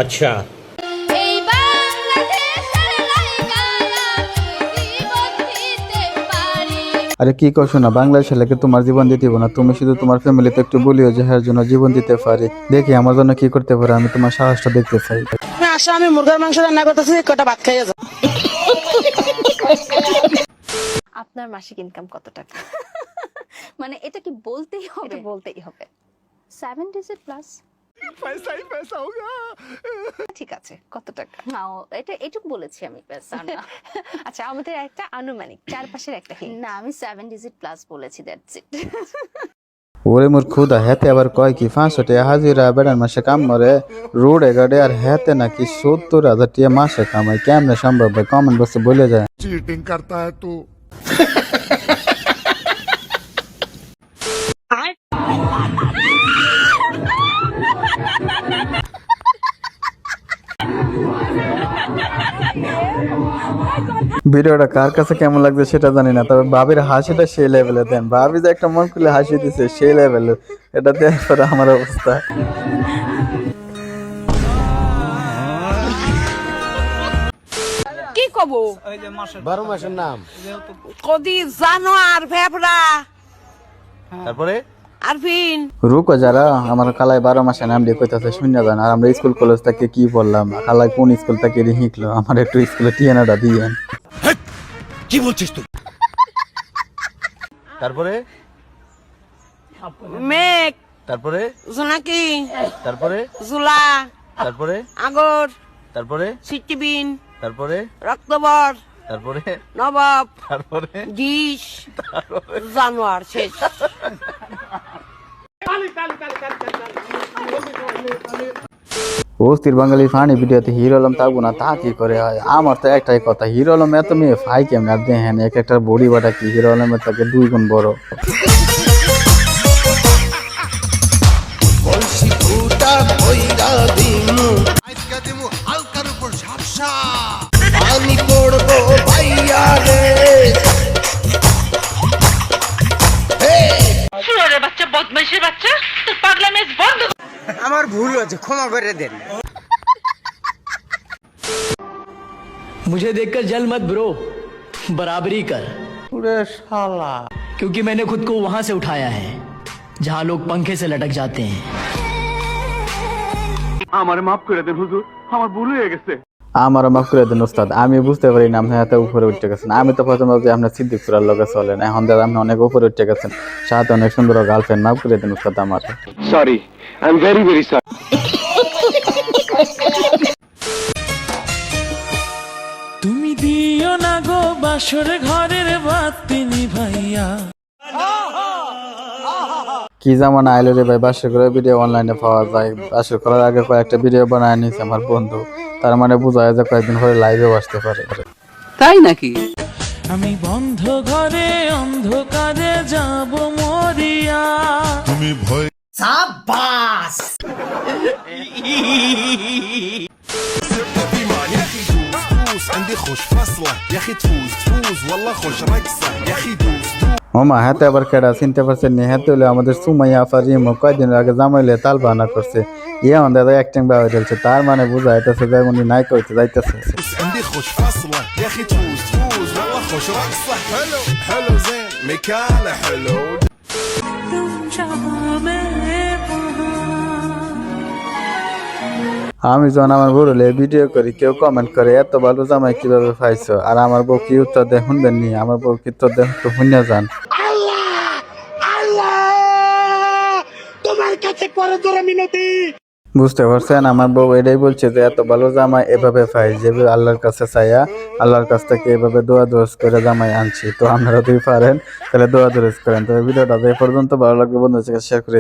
अच्छा। আরে কি কছো না, বাংলাদেশ ছেলেকে তোমার জীবন দিতে না, তুমি শুধু তোমার ফ্যামিলিতে একটু বলিও যে হ্যাঁ জন্য জীবন দিতে পারি, দেখি আমার জন্য কি করতে পারে, আমি তোমার সাহসটা দেখতে চাই। আমি মুরগার মাংস রান্না করতেছি, কটা ভাত খাইয়া যাও। আপনার মাসিক ইনকাম কত টাকা? মানে এটা কি বলতেই হবে? এটা বলতেই হবে। 7 ডিজিট প্লাস। ঠিক আছে, কত টাকা? না এটা এটুকু বলেছি আমি, ব্যাস আর না। আচ্ছা, আমাদের একটা আনুমানিক চারপাশের একটা হিন্ট। না আমি 7 ডিজিট প্লাস বলেছি, দ্যাটস ইট। ওরে মোর খুদা, হেতে আবার কয় কি 500 টাকা হাজিরা বেড়ার মাসে কাম করে রোড এগাডে, আর হেতে নাকি 70,000 টাকা মাসে কামাই, কেমনে সম্ভব ভাই? কমেন্ট বক্সে বলে যায়। चीटिंग करता है तू। ভিডিওটা কার কাছে কেমন লাগছে সেটা জানি না, তবে ভাবির হাসিটা সেই লেভেলে দেন, ভাবি যে একটা মন খুলে হাসি দিছে সেই লেভেলের, এটা দেখার পরে আমার অবস্থা। কি কব? 12 মাসের নাম। কদি জানো আর ভেবরা তারপরে আরফিন। রুকো যারা আমার খালায় 12 মাসে নাম দিয়ে কইতাছে শূন্য জান, আর আমরা স্কুল কলেজ থেকে কি বললাম, খালায় কোন স্কুল থেকে শিখলো, আমার একটু স্কুলে টিএনএটা দিয়েন। কি বলছিস তুই? তারপরে মেঘ, তারপরে জোনাকি, তারপরে জুলা, তারপরে আগর, তারপরে সিটিবিন, তারপরে রক্তবর, তারপরে নবাব, তারপরে ডিশ, জানোয়ার শেষ। অস্থির বাঙালি ফানি ভিডিওতে হিরো আলম থাকবো না তা কি করে হয়? আমার তো একটাই কথা, হিরো আলম এত মেয়ে ফাই কেমন? আর দেখেন এক একটা বডি বাটা কি, হিরো আলমের থেকে 2 গুণ বড়। আমার ভুল হয়েছে, ক্ষমা করে দেন। मुझे देखकर जल मत ब्रो, बराबरी कर। क्योंकि मैंने खुद को वहां से उठाया है जहां लोग पंखे से लटक जाते हैं। আমারও মাফ করে দেন ওস্তাদ, আমি বুঝতে পারি না আপনি এত উপরে উঠে গেছেন। আমি তো প্রথমে ভাবছি আপনার সিদ্দিক সুরার লগে চলেন, এখন দাদা আপনি অনেক উপরে উঠে গেছেন, সাথে অনেক সুন্দর গার্লফ্রেন্ড। মাফ করে দেন ওস্তাদ আমার। Sorry, I am very very sorry. তুমি দিও না গো বাসর ঘরের বাতি নিভাইয়া। কি জামানা আইলো রে ভাই, বাসর করে ভিডিও অনলাইনে পাওয়া যায়। বাসর করার আগে কয়েকটা ভিডিও বানায় নিয়েছে আমার বন্ধু, তার মানে বোঝা যায় যে কয়েকদিন পরে লাইভেও আসতে পারে। তাই নাকি? আমি বন্ধ ঘরে অন্ধকারে যাব মরিয়া। तुम्ही भय عندي خوش فصلة يا اخي تفوز تفوز والله خوش رقصة يا اخي دوس دوس মামা হাতে আবার কেডা চিনতে পারছেন নি? হাতে হলে আমাদের সুমাইয়া ফারিম কয়েকদিন আগে জামাইলে তাল বাহানা করছে, ইয়ে আমাদের অ্যাক্টিং ভাবে চলছে, তার মানে বোঝা যাইতেছে যে উনি নাই করতে যাইতেছে। عندي خوش فصلة يا اخي تفوز تفوز والله خوش رقصة حلو حلو زين مكانه حلو আমি যখন আমার বউ হলে ভিডিও করি, কেউ কমেন্ট করে এত ভালো জামাই কিভাবে পাইছো, আর আমার বউ কি উত্তর দেয় শুনবেন নি? আমার বউ কি উত্তর দেয় একটু শুনে যান। তোমার কাছে করে জোরে মিনতি। বুঝতে পারছেন, আমার বউ এটাই বলছে যে এত ভালো জামাই এভাবে পাই, যেভাবে আল্লাহর কাছে চাইয়া আল্লাহর কাছ থেকে এভাবে দোয়া দোয়াজ করে জামাই আনছি। তো আপনারা যদি পারেন তাহলে দোয়া দোয়াজ করেন। তবে ভিডিওটা এই পর্যন্ত ভালো লাগবে বন্ধুদের কাছে শেয়ার করে